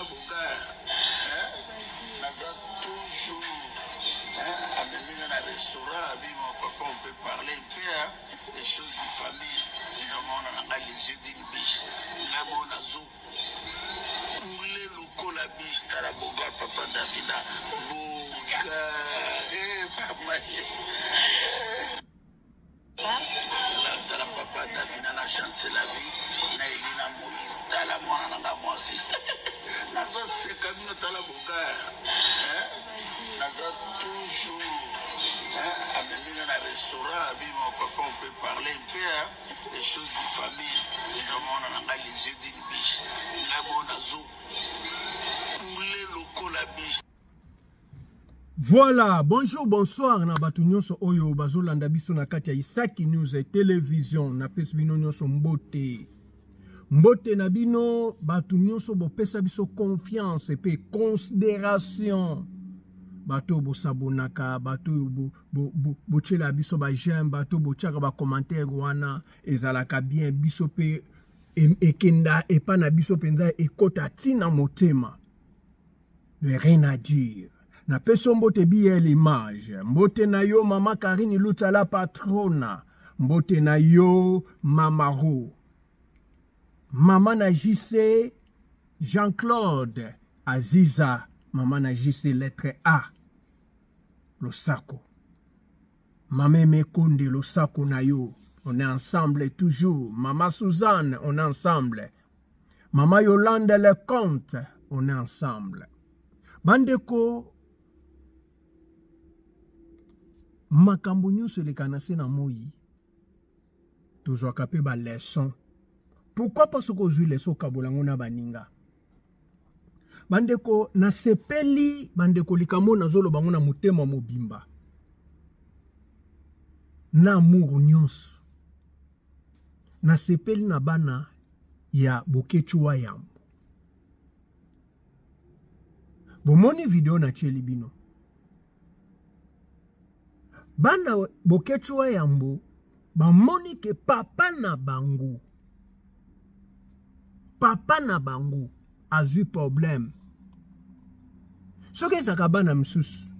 boga naza toujours amemi na restaurant bima papa on peut parler un peu des choses de famille dinamona nanga les yeux d'une biche ngamona zo couler lokola biche tala boga papa Davina boga papa tala papa Davina na chance la vie na Elina Moïse tala mwana nanga mwasi naza seka bino tala boga naza toujours amemi na restaurant bima papa on peut parler un peu des choses de famille dinamona nanga les yeux d'une biche ngamona zo couler lokola biche. Voilà, bonjour, bonsoir, na batu nyonso oyo bazolanda biso na kati ya Isaki News et Télévision, na pesi bino nyonso mbote. Mbote na bino, batu nyonso bo pesa biso confiance et pe considération. Bato bo sabonaka, bato bo chela biso ba j'aime, bato bo chaka ba commentaire wana, ezalaka bien biso pe ekenda epa na biso penza ekota tina motema. Ne rien à dire. Na peso mbote biye l'image. Mbote na yo mama Karine Luta la patrona. Mbote na yo mama Ro. Mama na JC Jean-Claude Aziza. Mama na JC lettre A. Losako. Mama Mekonde Losako na yo. On est ensemble toujours. Mama Suzanne, on est ensemble. Mama Yolande Lecomte, on est ensemble. Bandeko makambo nyonso elekana se na moi tozwaka pe ba leçon. Pourquoi? Parce que ozwi leçon kabolango na baninga. Bandeko na sepeli bandeko likamo nazoloba ngo na motema mobimba. Na amour nyonso. Na sepeli na bana ya Bokechuwa Yambo. Bomoni video na cheli bino. Bana Bokechuwa Yambo bamoni ke papa na bango azui problème. Soki ezaka bana msusu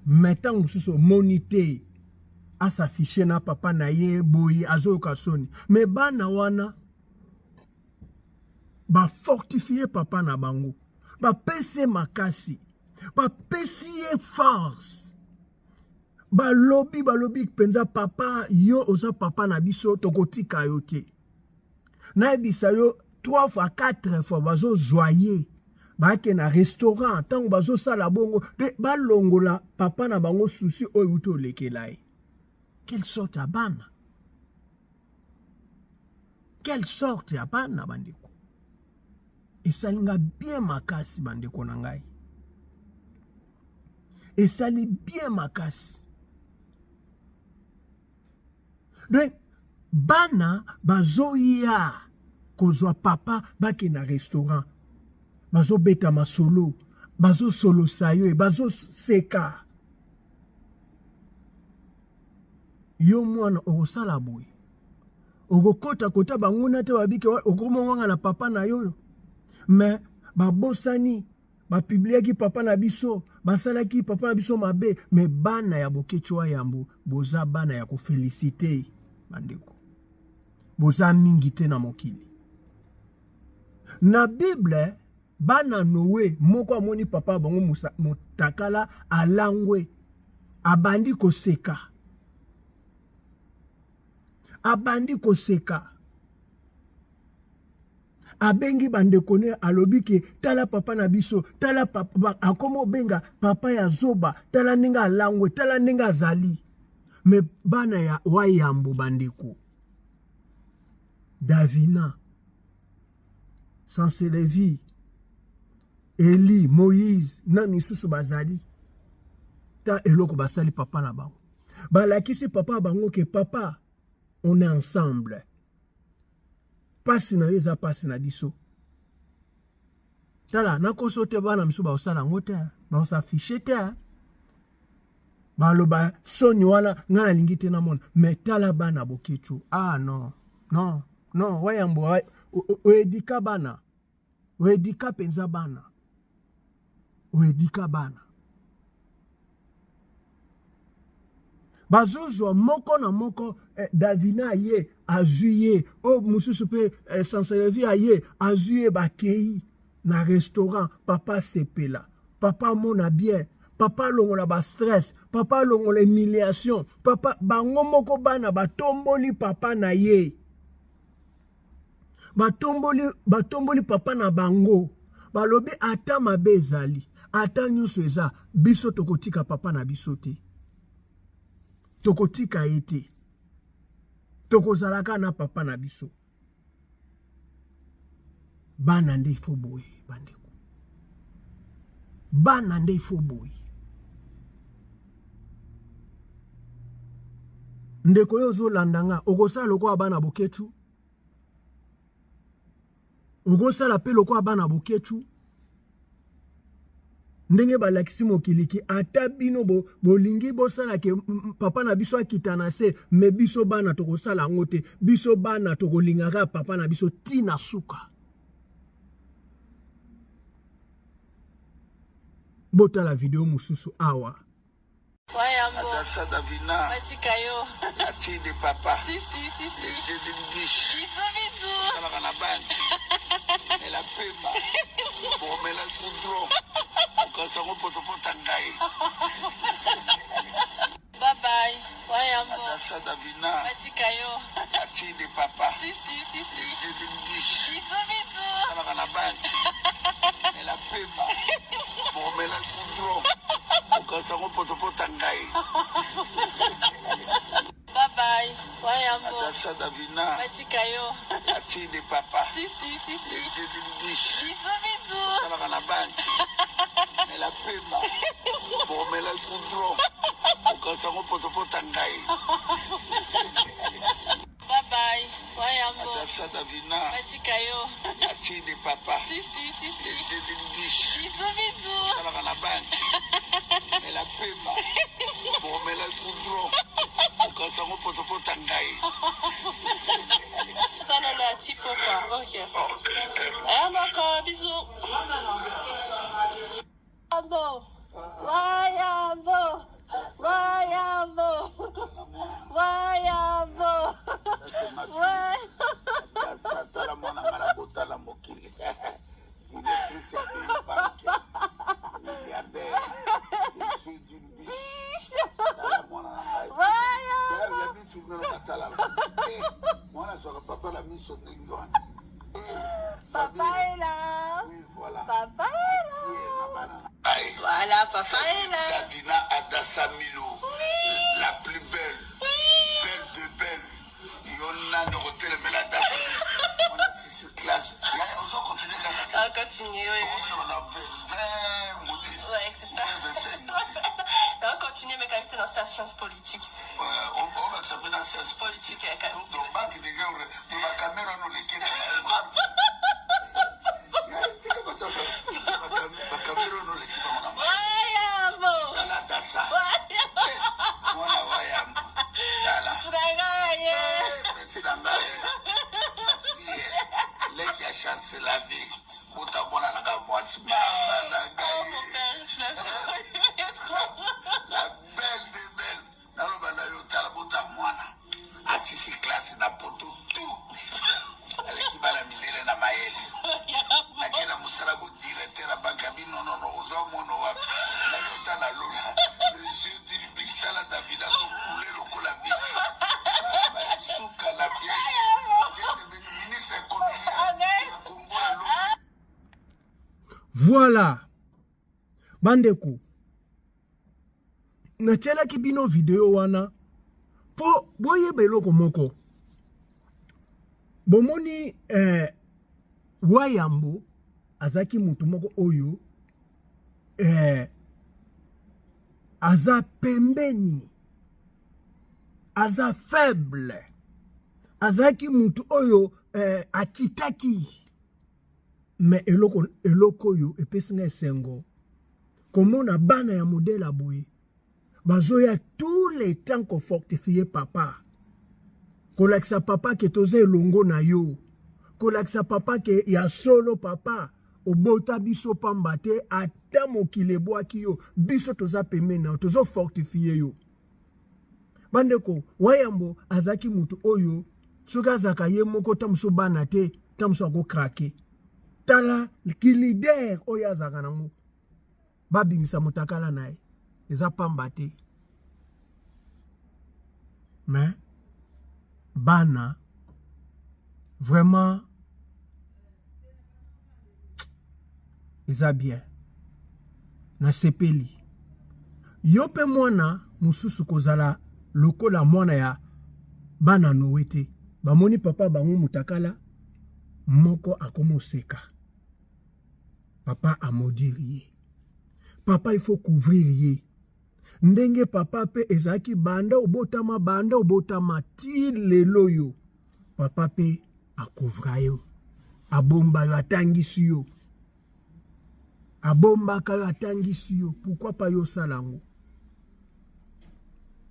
metango msusu monite asafishe na papa na ye boyi azoyoka soni. Me bana wana ba fortifier papa na bango, ba pese makasi, ba pesi ye force. Balobi penza papa yo oza papa na biso tokotika yo te. Na ebisa yo 3 fois 4 fois bazo zoyer. Baake na restaurant tango bazo sala bongo de balongola papa na bango souci oyo uto lekelai. Quelle sorte ya bana? Quelle sorte ya bana bandeko? Esalinga bien makasi bandeko na ngai. Esali bien makasi. Donc, bana bazoya kozwa papa bake na restaurant. Bazo beta masolo, bazo solo sayo, bazo seka. Yo mwana okosala boye. Okokota kota banguna te babike okomonganga na papa na yo. Mais babosani bapibliaki papa na biso, basalaki papa na biso mabe, mais bana ya Bokechuwa Yambo boza bana ya ko féliciter bandeko. Boza mingi te na mokili. Na Bible bana Noé moko amoni papa bango motakala alangwe abandi koseka. Abandi koseka. Abengi bandekone alobiki tala papa na biso, tala papa akomo benga papa ya zoba, tala ninga alangwe, tala ninga azali. Me bana ya Wayambo bandeko. Davina, Sanselevi, Eli, Moïse, na misusu bazali. Ta eloko basali papa na bango. Balakisi papa bango ke papa, on est ensemble. Pasi na yeza pasi na biso. Tala, nakoso te bana misu ba osala ngote, ba osafiche te. Baloba soni wana ngana lingite na mona. Me tala bana Bokechu. Ah non, non, Wayambo, oedika bana. Oedika penza bana. oedika bana bazozwa moko na moko Davina ye azuye o mususu pe Sanselevi aye azuye bakei na restaurant papa sepela papa mona bien papa longola ba stress papa longola humiliation papa bango moko bana batomboli papa na ye batomboli papa na bango balobi ata mabe ezali ata nyonso eza biso tokotika papa na biso te tokotika ete tokozalaka na papa na biso bana nde ifo boye bandeko bana nde ifo boye ndeko yo ozolanda nga okosala lokola bana boketu okosala pe lokola bana boketu ndenge balakisi mokiliki ata bino bolingi bosala ke papa na biso akita na se me biso bana tokosala yango te biso bana tokolingaka papa na biso tina suka botala video mususu awa Adassa Davina, la fille de papa. Les yeux d'une biche. Ça la banque. Elle a pema. Pour mettre le coudron. Pour qu'elle s'en repose pour Tangaï. Bye bye. Adassa Davina, la fille de papa. Les yeux d'une biche. Ça la banque. Elle a pema. Pour mettre le coudron. Pour qu'elle s'en repose pour Tangaï. Bye bye. Adassa Davina, la fille de papa. Les yeux d'une biche. Ça la banque. Elle a pema. Pour mettre le coudron. Pour qu'elle s'en repose pour Tangaï. Bye bye. Adassa Davina, la fille de papa. Les yeux d'une biche. Ça la banque. Elle a pema. Pour mettre le coudron. Pour qu'elle s'en repose pour Tangaï. Ça la petit papa. Ok. Encore bisous. Wayambo. Wayambo. Wayambo. Wayambo. Papa est là. Oui, voilà. Papa est là. Voilà, papa est là. Davina Adassa Milo, la plus belle, belle de belle. On a de retour mais la date. On a 6 classes. On va continuer On va continuer, oui. On a 20 modules. Ouais, c'est ça. 25 on va continuer, mais quand même dans sa science politique. On va s'appeler dans la science politique. Quand même. Donc, banque de gars, la caméra nous les quitte. C'est la vie. La belle des belles. Assisi classe na poto tout. Aleki la milele na maeli. Nakena musalabu directeur à banque non ozo mono wa. Na lota na lola. Monsieur diribista la Davina to couler lokola vie. Suka la pièce. Ministre économie. Voilà. Bandeko. Nachelaki bino video wana. Po boye beloko moko. Bomoni Wayambo azaki mutu moko oyo aza pembeni. Aza faible. Azaki mutu oyo akitaki. Mais eloko yo epesinga esengo. Komona bana ya modèle aboye. Bazoya tous les temps qu'on fortifie papa. Kolakisa papa ke toze longo na yo. Kolakisa papa ke ya solo papa. obota biso pamba te ata mokili ebwaki yo biso toza pembeni na yo tozo fortifie yo bandeko wayambo azaki mutu oyo soki azaka ye moko tamuso bana te tamuso akokrake tala kilider oyo azaka nango babimisa motakala na ye eza pamba te mais bana vraiment eza bien na sepeli yo pe mwana mususu kozala lokola mwana ya bana nowe te bamoni papa bango mutakala moko akomoseka papa amodiri ye papa il faut couvrir ye ndenge papa pe ezaki banda obotama ti lelo yo papa pe akouvra yo abomba yo atangisi yo abombaka yo atangisi yo pourquoi pas yo salango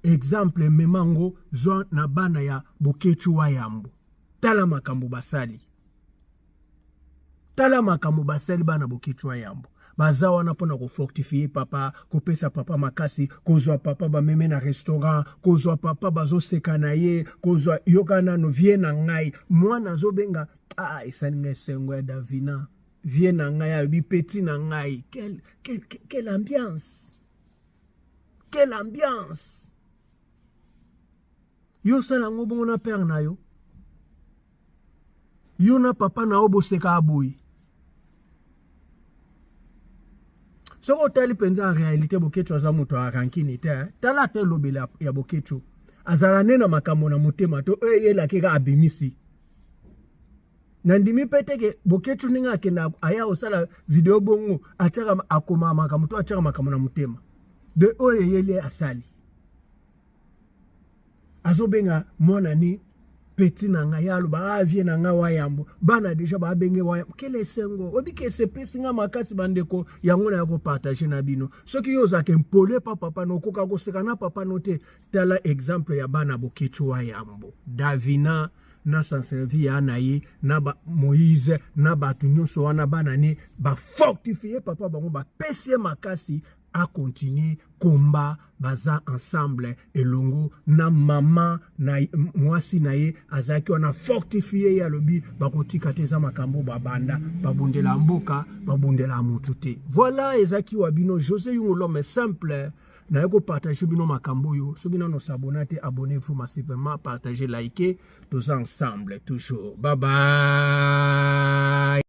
exemple memango zo na bana ya bokechu wa yambo tala makambo basali bana bokechu wa yambo baza wana pona ko fortifier papa kopesa papa makasi kozwa papa bameme na restaurant kozwa papa bazo seka na ye kozwa yokana no vie na ngai mwana zo benga esalinga sengo ya Davina vie na ngai bi petit na ngai quelle ambiance yo sala ngobongo na père na yo yo na papa na obo seka aboyi soko tali penza en réalité bokecho aza moto arankini te tala te lobela ya bokecho azala nena makambo na motema to yela keka abimisi nandimi pete ke bokecho ninga akenda aya osala video bongo ataka akoma makambo to ataka makambo na motema de yele asali azobenga mwana ni petit na nga yalo ba vie na nga wayambo bana deja ba benge wayambo kele sengo obike se pesinga makasi bandeko yango na yako partager na bino soki yo za kempole papa no koka ko sekana papa no te tala exemple ya bana bokecho wayambo Davina na sanservi ya na ye na ba Moïse na batu nyonso wana bana ni ba fortifier papa bango ba pesie makasi a continuer combat baza ensemble elongo na mama na mwasi na ye azaki wana fortifier ya lobi bakotika te za makambo babanda babundela mboka babundela mutu te voilà ezaki wabino José Yungo l'homme simple na yako partager bino makambo yo soki nano s'abonner abonnez-vous massivement partager liker tous ensemble toujours bye bye